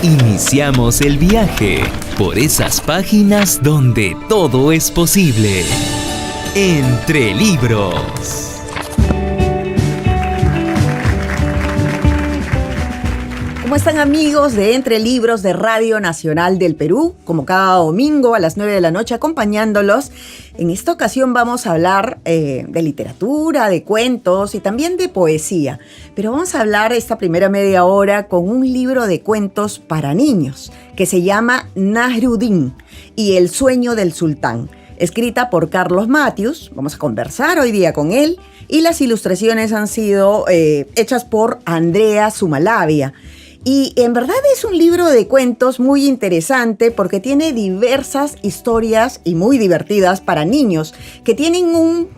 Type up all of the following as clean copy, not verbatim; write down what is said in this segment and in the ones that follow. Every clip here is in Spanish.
Iniciamos el viaje por esas páginas donde todo es posible. Entre libros. ¿Cómo están, amigos de Entre Libros de Radio Nacional del Perú? Como cada domingo a las 9 de la noche acompañándolos. En esta ocasión vamos a hablar de literatura, de cuentos y también de poesía. Pero vamos a hablar esta primera media hora con un libro de cuentos para niños que se llama Nasruddin y el sueño del sultán, escrita por Carlos Matius. Vamos a conversar hoy día con él y las ilustraciones han sido hechas por Andrea Sumalavia. Y en verdad es un libro de cuentos muy interesante porque tiene diversas historias y muy divertidas para niños que tienen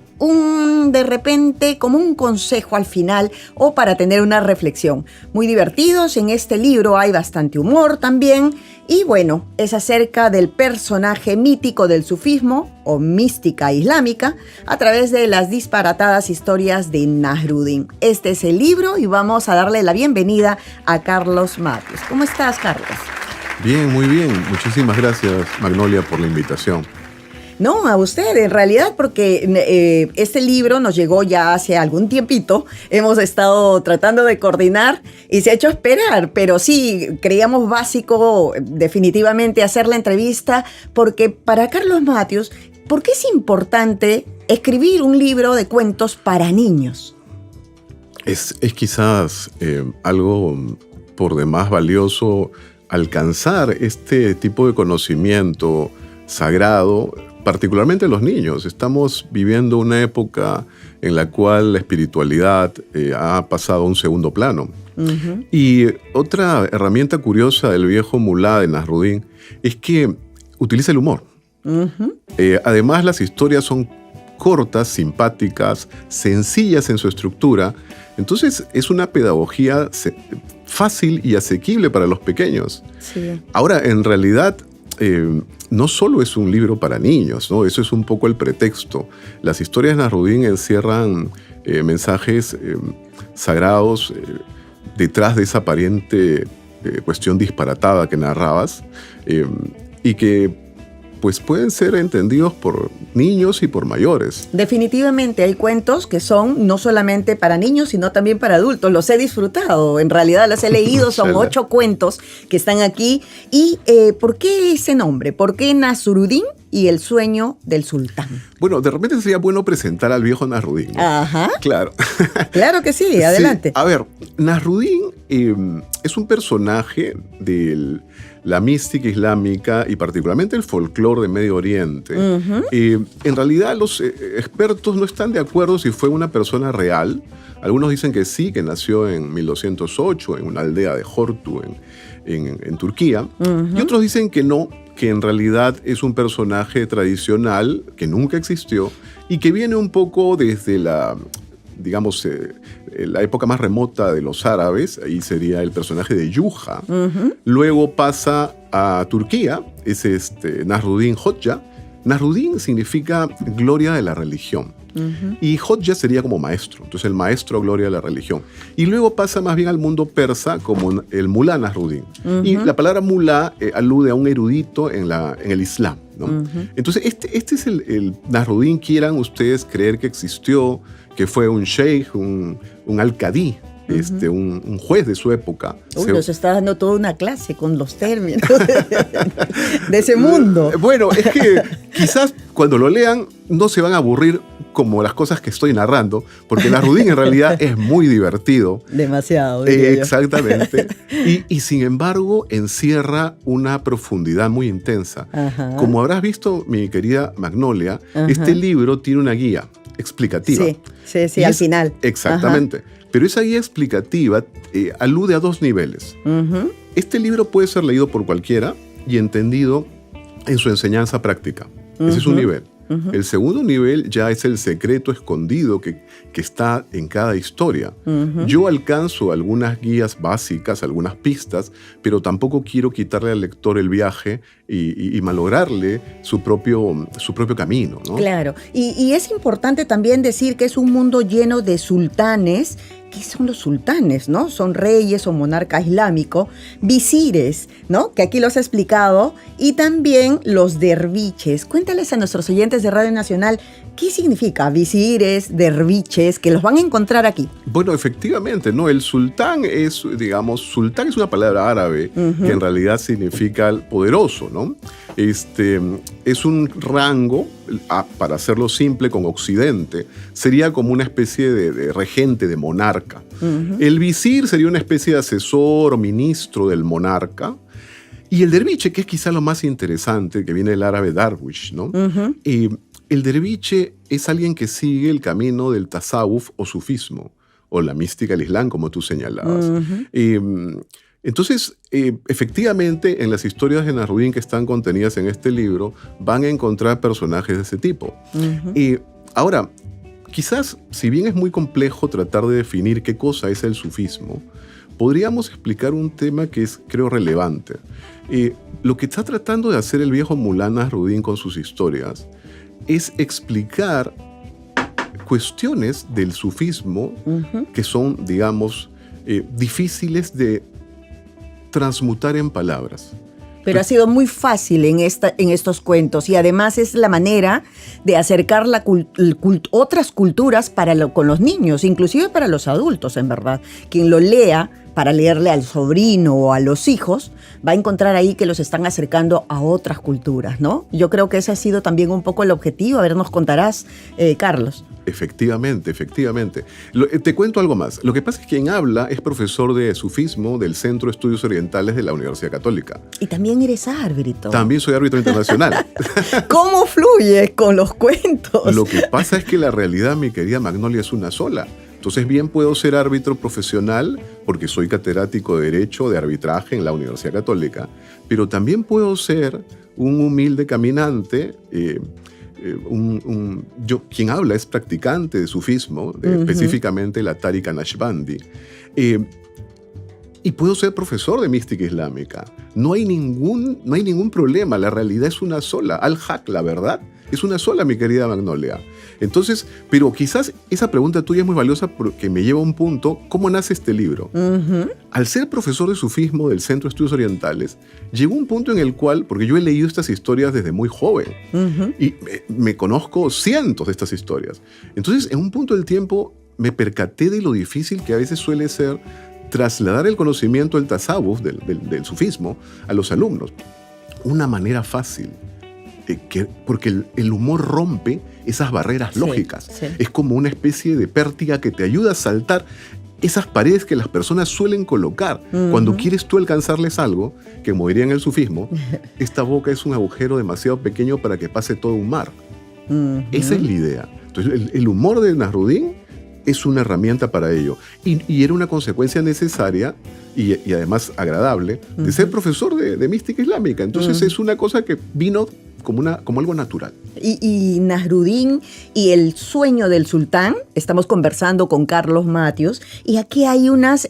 de repente como un consejo al final o para tener una reflexión. Muy divertidos, en este libro hay bastante humor también y bueno, es acerca del personaje mítico del sufismo o mística islámica a través de las disparatadas historias de Nasruddin. Este es el libro y vamos a darle la bienvenida a Carlos Matius. ¿Cómo estás, Carlos? Bien, muy bien. Muchísimas gracias, Magnolia, por la invitación. No, a usted, en realidad, porque este libro nos llegó ya hace algún tiempito. Hemos estado tratando de coordinar y se ha hecho esperar, pero sí, creíamos básico definitivamente hacer la entrevista, porque para Carlos Matius, ¿por qué es importante escribir un libro de cuentos para niños? Es quizás algo por demás valioso alcanzar este tipo de conocimiento sagrado, particularmente los niños. Estamos viviendo una época en la cual la espiritualidad ha pasado a un segundo plano. Uh-huh. Y otra herramienta curiosa del viejo mulá de Nasruddin es que utiliza el humor. Uh-huh. Además, las historias son cortas, simpáticas, sencillas en su estructura. Entonces, es una pedagogía fácil y asequible para los pequeños. Sí. Ahora, en realidad, no solo es un libro para niños, ¿no? Eso es un poco el pretexto. Las historias de Nasruddin encierran mensajes sagrados detrás de esa aparente cuestión disparatada que narrabas y que pues pueden ser entendidos por niños y por mayores. Definitivamente hay cuentos que son no solamente para niños, sino también para adultos. Los he disfrutado, en realidad los he leído, son 8 cuentos que están aquí. ¿Y por qué ese nombre? ¿Por qué Nasruddin y el sueño del sultán? Bueno, de repente sería bueno presentar al viejo Nasruddin, ¿no? Ajá. Claro. Claro que sí, adelante. Sí. A ver, Nasruddin es un personaje de la mística islámica y particularmente el folclore de Medio Oriente. Uh-huh. En realidad los expertos no están de acuerdo si fue una persona real. Algunos dicen que sí, que nació en 1208 en una aldea de Hortu en Turquía. Uh-huh. Y otros dicen que no, que en realidad es un personaje tradicional que nunca existió y que viene un poco desde la época más remota de los árabes. Ahí sería el personaje de Yuha. Uh-huh. Luego pasa a Turquía, es Nasruddin Hoxha. Nasruddin significa gloria de la religión. Uh-huh. Y Hoxha sería como maestro, entonces el maestro gloria de la religión. Y luego pasa más bien al mundo persa como el mulá Nasruddin. Uh-huh. Y la palabra mulá alude a un erudito en el Islam, ¿no? Uh-huh. Entonces este es el Nasruddin. Quieran ustedes creer que existió, que fue un sheikh, un alcadí, uh-huh, un juez de su época. Nos está dando toda una clase con los términos de ese mundo. Bueno, es que quizás cuando lo lean no se van a aburrir como las cosas que estoy narrando, porque Nasruddin en realidad es muy divertido. Demasiado. Exactamente. Y sin embargo encierra una profundidad muy intensa. Ajá. Como habrás visto, mi querida Magnolia, ajá, este libro tiene una guía explicativa. Sí, al final. Exactamente. Ajá. Pero esa guía explicativa alude a 2 niveles. Uh-huh. Este libro puede ser leído por cualquiera y entendido en su enseñanza práctica. Uh-huh. Ese es un nivel. Uh-huh. El segundo nivel ya es el secreto escondido que está en cada historia. Uh-huh. Yo alcanzo algunas guías básicas, algunas pistas, pero tampoco quiero quitarle al lector el viaje y malograrle su propio camino, ¿no? Claro, y es importante también decir que es un mundo lleno de sultanes. ¿Qué son los sultanes, no? Son reyes o monarca islámico, visires, ¿no? Que aquí los he explicado, y también los derviches. Cuéntales a nuestros oyentes de Radio Nacional qué significa visires, derviches, que los van a encontrar aquí. Bueno, efectivamente, ¿no? El sultán sultán es una palabra árabe que en realidad significa poderoso, ¿no? Es un rango, para hacerlo simple, con occidente, sería como una especie de regente, de monarca. El visir sería una especie de asesor o ministro del monarca. Y el derviche, que es quizá lo más interesante, que viene del árabe darwish, ¿no? El derviche es alguien que sigue el camino del tasawuf o sufismo, o la mística del Islam, como tú señalabas. Entonces, efectivamente, en las historias de Nasruddin que están contenidas en este libro, van a encontrar personajes de ese tipo. Ahora, quizás, si bien es muy complejo tratar de definir qué cosa es el sufismo, podríamos explicar un tema que es, creo, relevante. Lo que está tratando de hacer el viejo Mulá Nasruddin con sus historias es explicar cuestiones del sufismo que son, digamos, difíciles de transmutar en palabras. Pero ha sido muy fácil en estos cuentos, y además es la manera de acercar otras culturas con los niños, inclusive para los adultos, en verdad. Quien lo lea para leerle al sobrino o a los hijos, va a encontrar ahí que los están acercando a otras culturas, ¿no? Yo creo que ese ha sido también un poco el objetivo. A ver, nos contarás, Carlos. Efectivamente. Te cuento algo más. Lo que pasa es que quien habla es profesor de sufismo del Centro de Estudios Orientales de la Universidad Católica. Y también eres árbitro. También soy árbitro internacional. ¿Cómo fluye con los cuentos? Lo que pasa es que la realidad, mi querida Magnolia, es una sola. Entonces, bien puedo ser árbitro profesional porque soy catedrático de Derecho de Arbitraje en la Universidad Católica, pero también puedo ser un humilde caminante. Quien habla es practicante de sufismo, específicamente la Tariqa Naqshbandi. Y puedo ser profesor de mística islámica. No hay ningún problema, la realidad es una sola. Al-Haq, la verdad, es una sola, mi querida Magnolia. Entonces, pero quizás esa pregunta tuya es muy valiosa porque me lleva a un punto. ¿Cómo nace este libro? Al ser profesor de sufismo del Centro de Estudios Orientales, llegó un punto en el cual, porque yo he leído estas historias desde muy joven, y me conozco cientos de estas historias. Entonces, en un punto del tiempo, me percaté de lo difícil que a veces suele ser trasladar el conocimiento del tasawuf, del sufismo, a los alumnos. Una manera fácil, porque el humor rompe esas barreras lógicas. Sí. Es como una especie de pértiga que te ayuda a saltar esas paredes que las personas suelen colocar. Cuando quieres tú alcanzarles algo, que como diría en el sufismo, esta boca es un agujero demasiado pequeño para que pase todo un mar. Esa es la idea. Entonces, el humor de Nasruddin es una herramienta para ello. Y era una consecuencia necesaria y además agradable de ser profesor de mística islámica. Entonces es una cosa que vino como algo natural. Y Nasruddin y el sueño del sultán, estamos conversando con Carlos Matios, y aquí hay unas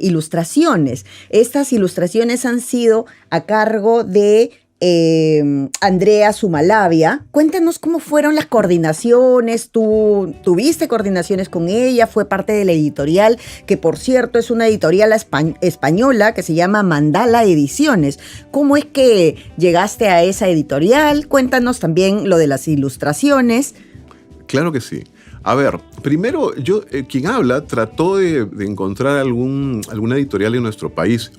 ilustraciones. Estas ilustraciones han sido a cargo de Andrea Sumalavia. Cuéntanos cómo fueron las coordinaciones. ¿Tú tuviste coordinaciones con ella? Fue parte de la editorial, que por cierto es una editorial española que se llama Mandala Ediciones. ¿Cómo es que llegaste a esa editorial? Cuéntanos también lo de las ilustraciones. Claro que sí. A ver, primero, quien habla trató de encontrar alguna editorial en nuestro país,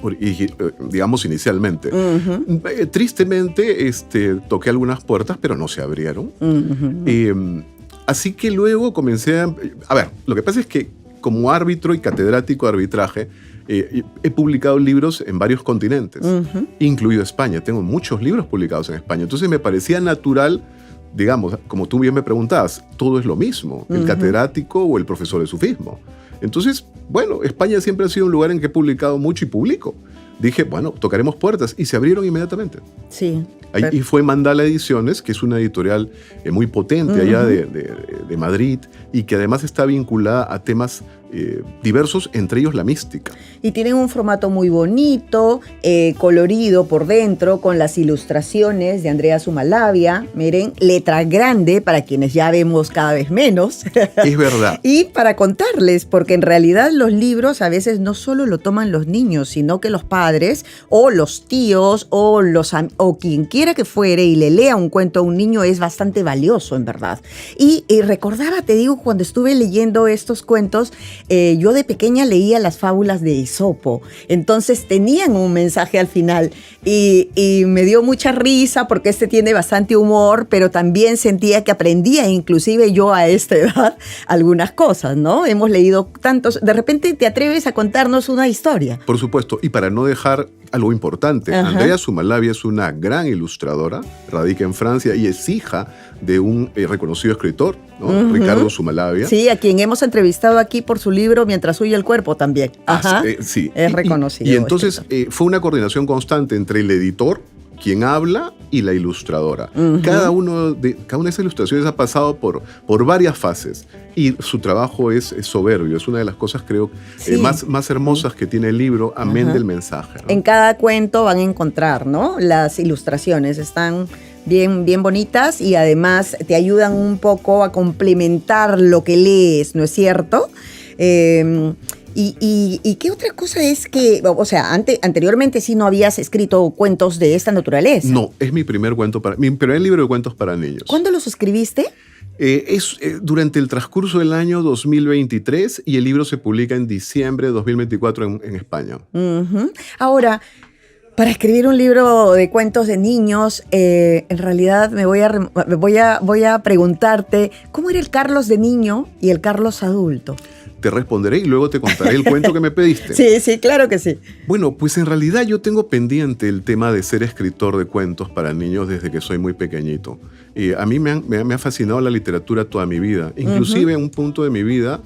digamos inicialmente. Tristemente, toqué algunas puertas, pero no se abrieron. Así que luego comencé a ver, lo que pasa es que como árbitro y catedrático de arbitraje, he publicado libros en varios continentes, incluido España. Tengo muchos libros publicados en España. Entonces me parecía natural, digamos, como tú bien me preguntabas, todo es lo mismo, el catedrático o el profesor de sufismo. Entonces, bueno, España siempre ha sido un lugar en que he publicado mucho y publico. Dije, bueno, tocaremos puertas, y se abrieron inmediatamente. Sí. Y fue Mandala Ediciones, que es una editorial muy potente allá de Madrid, y que además está vinculada a temas diversos, entre ellos la mística. Y tienen un formato muy bonito, colorido por dentro, con las ilustraciones de Andrea Sumalabia. Miren, letra grande para quienes ya vemos cada vez menos. Es verdad. Y para contarles, porque en realidad los libros a veces no solo lo toman los niños, sino que los padres o los tíos o quien quiera que fuere y le lea un cuento a un niño es bastante valioso, en verdad. Y recordaba, te digo, cuando estuve leyendo estos cuentos, yo de pequeña leía las fábulas de Esopo, entonces tenían un mensaje al final y me dio mucha risa porque tiene bastante humor, pero también sentía que aprendía, inclusive yo a esta edad, algunas cosas, ¿no? Hemos leído tantos, de repente te atreves a contarnos una historia. Por supuesto, y para no dejar algo importante, Ajá. Andrea Sumalabia es una gran ilustradora, radica en Francia y es hija de un reconocido escritor, ¿no? Uh-huh. Ricardo Sumalabia. Sí, a quien hemos entrevistado aquí por su libro Mientras huye el cuerpo también. Ajá. Sí. Es reconocido. Y entonces fue una coordinación constante entre el editor, quien habla, y la ilustradora. Uh-huh. Cada una de esas ilustraciones ha pasado por varias fases y su trabajo es soberbio. Es una de las cosas, creo, Sí. más hermosas que tiene el libro, amén Ajá. del mensaje, ¿no? En cada cuento van a encontrar, ¿no? Las ilustraciones están bien bonitas y además te ayudan un poco a complementar lo que lees, ¿no es cierto? ¿Y qué otra cosa es que, o sea, anteriormente sí no habías escrito cuentos de esta naturaleza? No, es mi primer libro de cuentos para niños. ¿Cuándo los escribiste? Es durante el transcurso del año 2023 y el libro se publica en diciembre de 2024 en España. Uh-huh. Ahora, para escribir un libro de cuentos de niños, en realidad voy a preguntarte, ¿cómo era el Carlos de niño y el Carlos adulto? Te responderé y luego te contaré el cuento que me pediste. Sí, claro que sí. Bueno, pues en realidad yo tengo pendiente el tema de ser escritor de cuentos para niños desde que soy muy pequeñito. A mí me ha fascinado la literatura toda mi vida. Inclusive en un punto de mi vida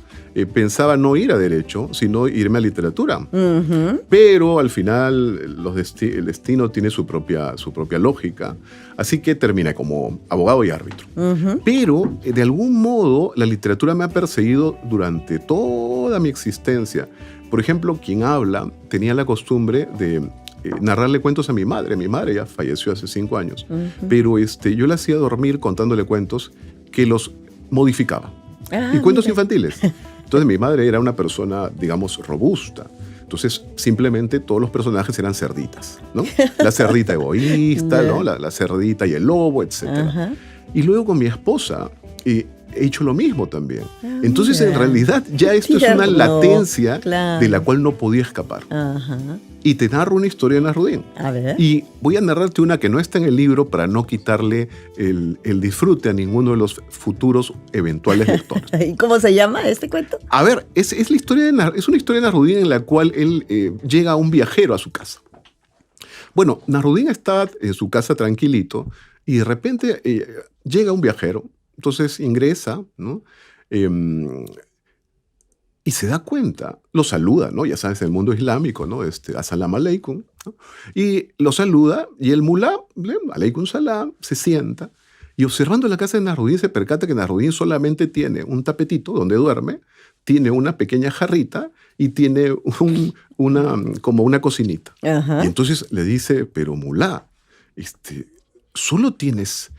pensaba no ir a Derecho, sino irme a Literatura. Uh-huh. Pero al final el destino tiene su propia lógica. Así que terminé como abogado y árbitro. Uh-huh. Pero de algún modo la literatura me ha perseguido durante toda mi existencia. Por ejemplo, quien habla tenía la costumbre de narrarle cuentos a mi madre. Mi madre ya falleció hace 5 años. Uh-huh. Pero yo la hacía dormir contándole cuentos que los modificaba. Y cuentos infantiles. Entonces mi madre era una persona, digamos, robusta. Entonces simplemente todos los personajes eran cerditas, ¿no? La cerdita egoísta, ¿no? La cerdita y el lobo, etc. Uh-huh. Y luego con mi esposa he hecho lo mismo también. Entonces en realidad ya esto es una latencia de la cual no podía escapar. Uh-huh. Y te narro una historia de Nasrudin. A ver. Y voy a narrarte una que no está en el libro para no quitarle el disfrute a ninguno de los futuros eventuales lectores. ¿Y cómo se llama este cuento? A ver, es una historia de Nasrudin en la cual él llega un viajero a su casa. Bueno, Nasrudin está en su casa tranquilito y de repente llega un viajero, entonces ingresa, ¿no? Y se da cuenta, lo saluda, ¿no? Ya sabes, el mundo islámico, ¿no? As-salamu alaykum, ¿no? Y lo saluda y el mulá, alaykum salam, se sienta y observando la casa de Nasrudin se percata que Nasrudin solamente tiene un tapetito donde duerme, tiene una pequeña jarrita y tiene como una cocinita. Uh-huh. Y entonces le dice, pero mulá, solo tienes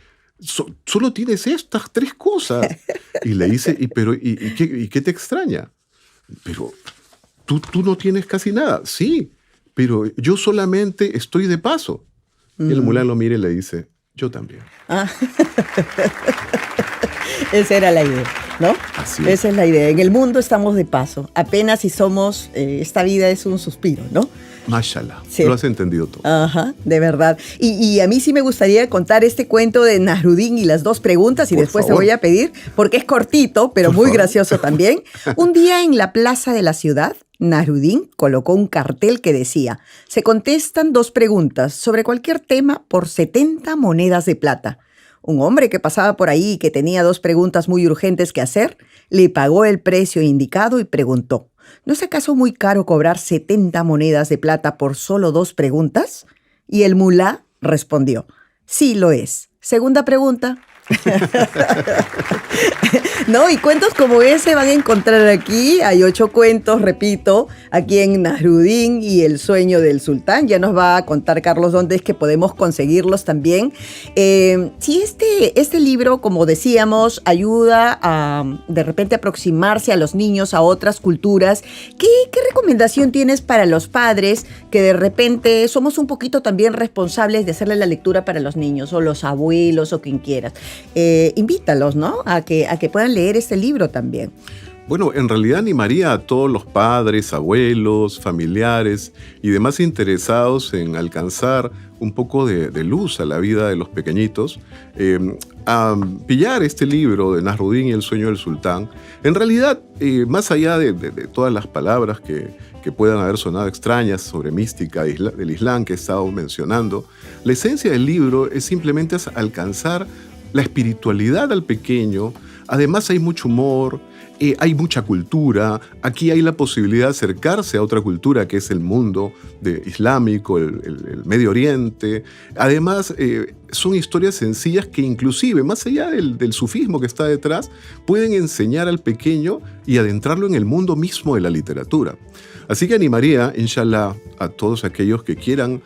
estas 3 cosas. Y le dice, ¿y qué te extraña? Pero tú no tienes casi nada. Sí, pero yo solamente estoy de paso. Y el mulá lo mira y le dice, yo también. Esa era la idea, ¿no? Así Esa es la idea. En el mundo estamos de paso. Apenas si somos, esta vida es un suspiro, ¿no? Mashallah, sí. Lo has entendido todo. Ajá, de verdad. Y a mí sí me gustaría contar este cuento de Nasrudin y las 2 preguntas y Por después favor. te voy a pedir, porque es cortito, pero muy gracioso también. Un día en la plaza de la ciudad, Nasrudin colocó un cartel que decía: se contestan 2 preguntas sobre cualquier tema por 70 monedas de plata. Un hombre que pasaba por ahí y que tenía 2 preguntas muy urgentes que hacer, le pagó el precio indicado y preguntó: ¿no es acaso muy caro cobrar 70 monedas de plata por solo 2 preguntas? Y el mulá respondió: sí lo es. Segunda pregunta. No, y cuentos como ese van a encontrar aquí. Hay 8 cuentos, repito, aquí en Nasruddin y El sueño del sultán. Ya nos va a contar Carlos dónde es que podemos conseguirlos también. Si este libro, como decíamos, ayuda a de repente aproximarse a los niños a otras culturas, ¿qué recomendación tienes para los padres que de repente somos un poquito también responsables de hacerle la lectura para los niños, o los abuelos, o quien quieras? Invítalos, ¿no? A que puedan leer este libro también. Bueno, en realidad animaría a todos los padres, abuelos, familiares y demás interesados en alcanzar un poco de luz a la vida de los pequeñitos, a pillar este libro de Nasruddin y El sueño del sultán. En realidad, más allá de todas las palabras que puedan haber sonado extrañas sobre mística del Islam que he estado mencionando, la esencia del libro es simplemente alcanzar la espiritualidad al pequeño. Además hay mucho humor, hay mucha cultura. Aquí hay la posibilidad de acercarse a otra cultura que es el mundo islámico, el Medio Oriente. Además, son historias sencillas que inclusive, más allá del sufismo que está detrás, pueden enseñar al pequeño y adentrarlo en el mundo mismo de la literatura. Así que animaría, inshallah, a todos aquellos que quieran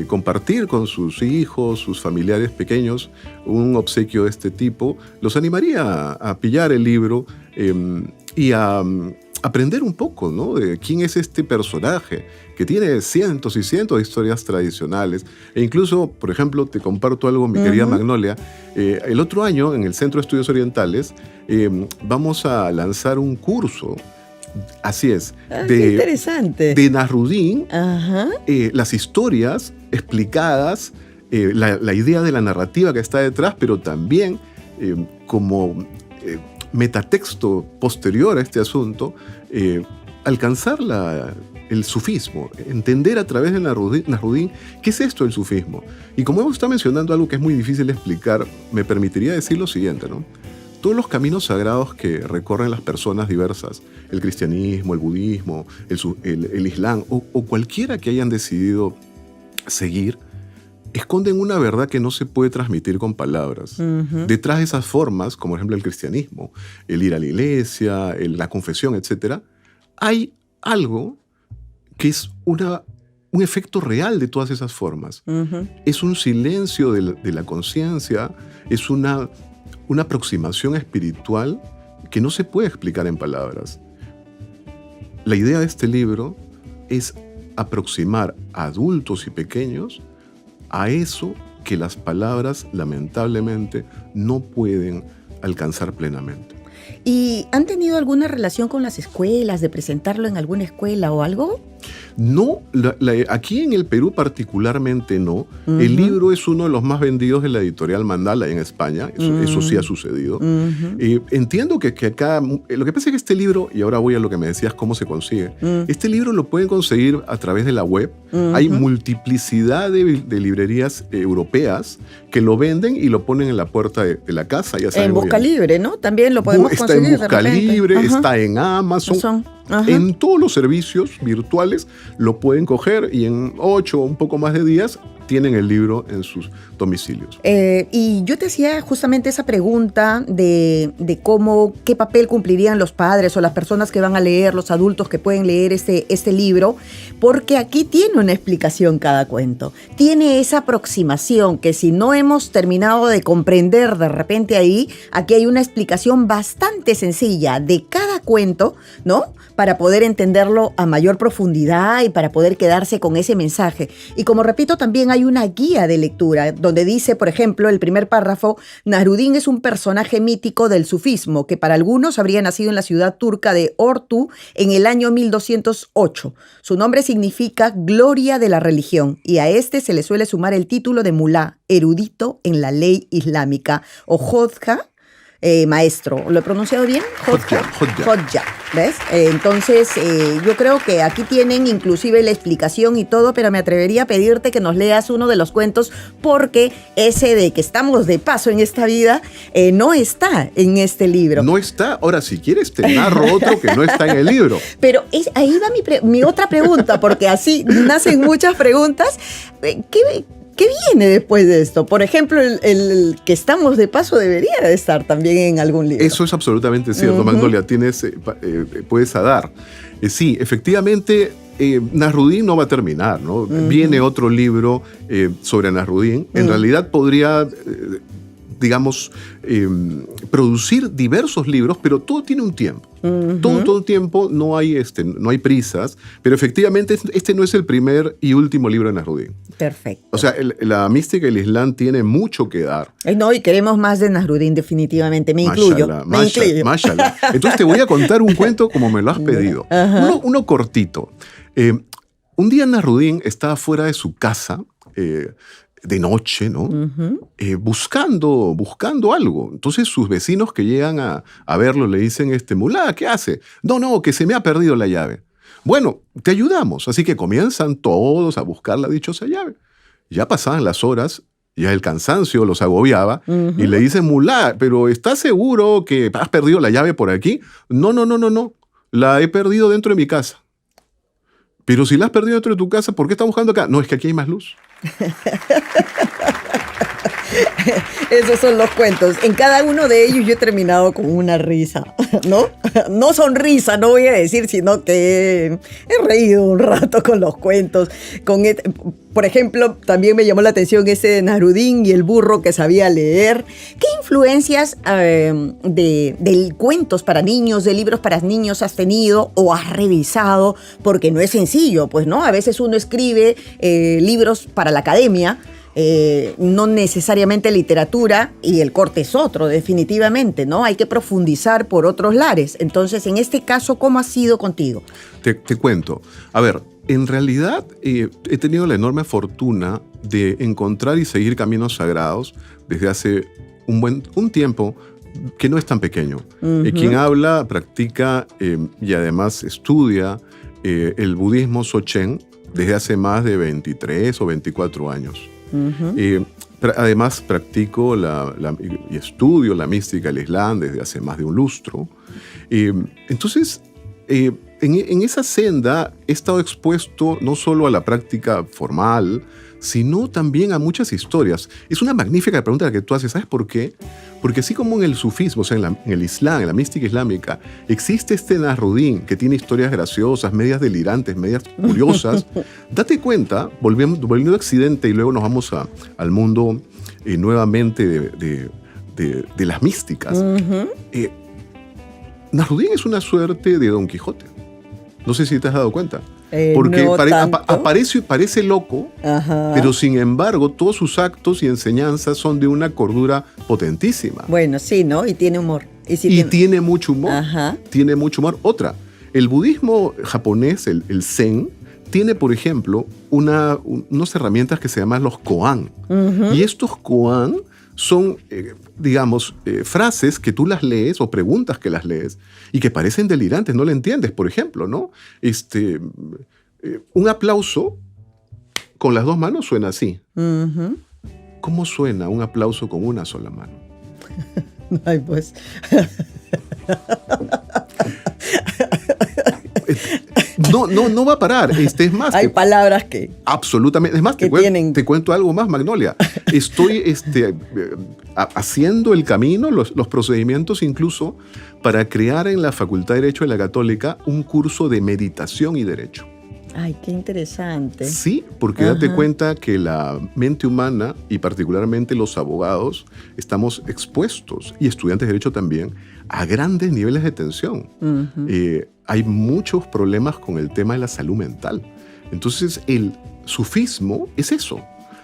compartir con sus hijos, sus familiares pequeños, un obsequio de este tipo. Los animaría a pillar el libro y a aprender un poco, ¿no?, de quién es este personaje que tiene cientos y cientos de historias tradicionales. E incluso, por ejemplo, te comparto algo, mi querida Magnolia. El otro año, en el Centro de Estudios Orientales, vamos a lanzar un curso. Así es. Qué interesante. De Nasruddin, las historias explicadas, la idea de la narrativa que está detrás, pero también como metatexto posterior a este asunto, alcanzar el sufismo, entender a través de Nasruddin qué es esto del sufismo. Y como hemos estado mencionando algo que es muy difícil de explicar, me permitiría decir lo siguiente, ¿no? Todos los sagrados que recorren las personas diversas, el cristianismo, el budismo, el islam o cualquiera que hayan decidido seguir, esconden una verdad que no se puede transmitir con palabras. Detrás de esas formas, como por ejemplo el cristianismo, el ir a la iglesia, la confesión, etc., hay algo que es un efecto real de todas esas formas. Es un silencio de la conciencia, es una aproximación espiritual que no se puede explicar en palabras. La idea de este libro es aproximar a adultos y pequeños a eso que las palabras, lamentablemente, no pueden alcanzar plenamente. ¿Y han tenido alguna relación con las escuelas, de presentarlo en alguna escuela o algo? No, aquí en el Perú particularmente no. El libro es uno de los más vendidos de la editorial Mandala en España. Eso sí ha sucedido. Entiendo que acá, lo que pasa es que este libro, y ahora voy a lo que me decías, cómo se consigue. Este libro lo pueden conseguir a través de la web. Hay multiplicidad de librerías europeas que lo venden y lo ponen en la puerta de la casa. Ya en Busca Libre, ¿no? También lo podemos conseguir. Está en Busca Libre, está en Amazon. En todos los servicios virtuales lo pueden coger y en 8 o un poco más de días tienen el libro en sus domicilios. Y yo te hacía justamente esa pregunta de qué papel cumplirían los padres o las personas que van a leer, los adultos que pueden leer este libro, porque aquí tiene una explicación cada cuento. Tiene esa aproximación que si no hemos terminado de comprender de repente ahí, aquí hay una explicación bastante sencilla de cada cuento, ¿no?, para poder entenderlo a mayor profundidad y para poder quedarse con ese mensaje. Y como repito, también hay una guía de lectura donde dice, por ejemplo, el primer párrafo: Nasruddin es un personaje mítico del sufismo que para algunos habría nacido en la ciudad turca de Ordu en el año 1208. Su nombre significa gloria de la religión y a este se le suele sumar el título de mulá, erudito en la ley islámica, o hodja, maestro. ¿Lo he pronunciado bien? Hodja. ¿Ves? Entonces, yo creo que aquí tienen inclusive la explicación y todo, pero me atrevería a pedirte que nos leas uno de los cuentos, porque ese de que estamos de paso en esta vida no está en este libro. No está. Ahora, si quieres, te narro otro que no está en el libro. Pero ahí va mi otra pregunta, porque así nacen muchas preguntas. ¿Qué viene después de esto? Por ejemplo, el que estamos de paso debería de estar también en algún libro. Eso es absolutamente cierto, Magnolia. Puedes dar. Sí, efectivamente, Nasrudin no va a terminar, ¿no? Viene otro libro sobre Nasrudin. En realidad podría, digamos, producir diversos libros, pero todo tiene un tiempo. Todo el tiempo, no hay prisas, pero efectivamente este no es el primer y último libro de Nasrudin. Perfecto. O sea, la mística del Islam tiene mucho que dar. No, y queremos más de Nasrudin, definitivamente. Me incluyo. Mashallah. Entonces te voy a contar un cuento como me lo has pedido. Uno cortito. Un día Nasrudin estaba fuera de su casa, de noche, ¿no? Buscando algo. Entonces sus vecinos que llegan a verlo le dicen, mulá, ¿qué hace? No, que se me ha perdido la llave. Bueno, te ayudamos. Así que comienzan todos a buscar la dichosa llave. Ya pasaban las horas, ya el cansancio los agobiaba, y le dicen, mulá, ¿pero estás seguro que has perdido la llave por aquí? No. La he perdido dentro de mi casa. Pero si la has perdido dentro de tu casa, ¿por qué estás buscando acá? No, es que aquí hay más luz. Esos son los cuentos. En cada uno de ellos yo he terminado con una risa, ¿no? No sonrisa, no voy a decir, sino que he reído un rato con los cuentos. Por ejemplo, también me llamó la atención ese de Nasrudin y el burro que sabía leer. ¿Qué influencias de cuentos para niños, de libros para niños has tenido o has revisado? Porque no es sencillo, pues, ¿no? A veces uno escribe libros para la academia, no necesariamente literatura, y el corte es otro, definitivamente, ¿no? Hay que profundizar por otros lares. Entonces, en este caso, ¿cómo ha sido contigo? Te cuento. A ver, en realidad he tenido la enorme fortuna de encontrar y seguir caminos sagrados desde hace un tiempo que no es tan pequeño. Quien habla, practica y además estudia el budismo Dzogchen desde hace más de 23 o 24 años. Además practico y estudio la mística del Islam desde hace más de un lustro. Entonces, en esa senda he estado expuesto no solo a la práctica formal, sino también a muchas historias. Es una magnífica pregunta la que tú haces. ¿Sabes por qué? Porque así como en el sufismo, o sea, en el Islam, en la mística islámica, existe Nasrudin que tiene historias graciosas, medias delirantes, medias curiosas. Date cuenta, volviendo a Occidente y luego nos vamos al mundo nuevamente de las místicas. Nasrudin es una suerte de Don Quijote. No sé si te has dado cuenta. Porque parece loco, pero sin embargo todos sus actos y enseñanzas son de una cordura potentísima. Bueno, sí, ¿no? Y tiene humor. Tiene mucho humor. Tiene mucho humor. Otra, el budismo japonés, el Zen, tiene, por ejemplo, unas herramientas que se llaman los koan. Y estos koan son, frases que tú las lees o preguntas que las lees y que parecen delirantes, no le entiendes. Por ejemplo, ¿no? Un aplauso con las dos manos suena así. ¿Cómo suena un aplauso con una sola mano? Ay, pues. No va a parar. Es más, hay palabras que... Absolutamente. Es más, te cuento algo más, Magnolia. Estoy haciendo el camino, los procedimientos incluso, para crear en la Facultad de Derecho de la Católica un curso de meditación y derecho. Ay, qué interesante. Sí, porque date cuenta que la mente humana, y particularmente los abogados, estamos expuestos, y estudiantes de derecho también, a grandes niveles de tensión. Hay muchos problemas con el tema de la salud mental. Entonces, el sufismo es eso.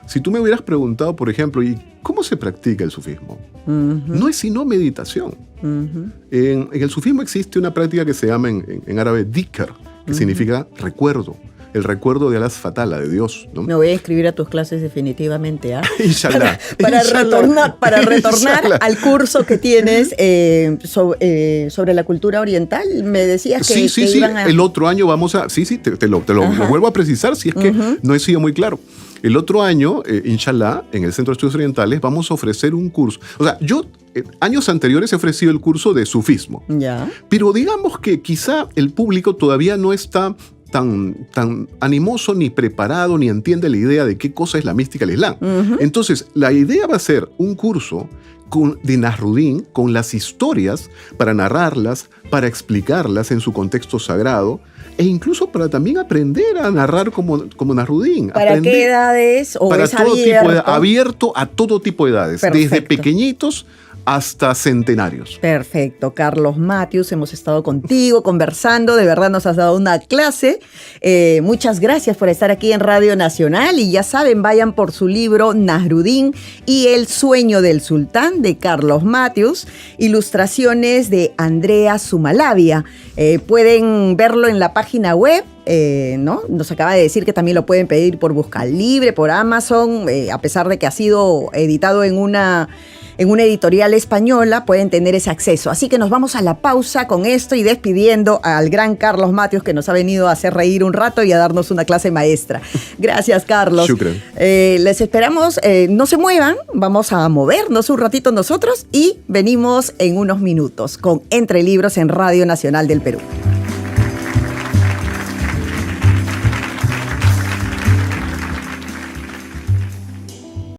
Si tú me hubieras preguntado, por ejemplo, ¿y cómo se practica el sufismo? No es sino meditación. En el sufismo existe una práctica que se llama en árabe dhikr, que significa recuerdo. El recuerdo de Alas Fatala, de Dios, ¿no? Me voy a inscribir a tus clases definitivamente, ¿ah? Inshallah. Para retornar al curso que tienes sobre la cultura oriental. Me decías que iban a... El otro año vamos a... te lo vuelvo a precisar si es que no he sido muy claro. El otro año, inshallah, en el Centro de Estudios Orientales vamos a ofrecer un curso. O sea, yo años anteriores he ofrecido el curso de sufismo. Ya. Pero digamos que quizá el público todavía no está tan animoso, ni preparado, ni entiende la idea de qué cosa es la mística del Islam. Entonces, la idea va a ser un curso de Nasruddin con las historias para narrarlas, para explicarlas en su contexto sagrado, e incluso para también aprender a narrar como Nasruddin. ¿Para qué edades? ¿O para es todo abierto? Abierto a todo tipo de edades, Perfecto. desde pequeñitos hasta centenarios. Perfecto. Carlos Matius, hemos estado contigo conversando, de verdad nos has dado una clase. Muchas gracias por estar aquí en Radio Nacional y ya saben, vayan por su libro Nasruddin y el sueño del sultán de Carlos Matius, ilustraciones de Andrea Sumalavia. Pueden verlo en la página web. ¿No? Nos acaba de decir que también lo pueden pedir por Busca Libre, por Amazon, a pesar de que ha sido editado en una editorial española, pueden tener ese acceso. Así que nos vamos a la pausa con esto y despidiendo al gran Carlos Matius, que nos ha venido a hacer reír un rato y a darnos una clase maestra. Gracias, Carlos. Shukran. Les esperamos, no se muevan, vamos a movernos un ratito nosotros y venimos en unos minutos con Entre Libros en Radio Nacional del Perú.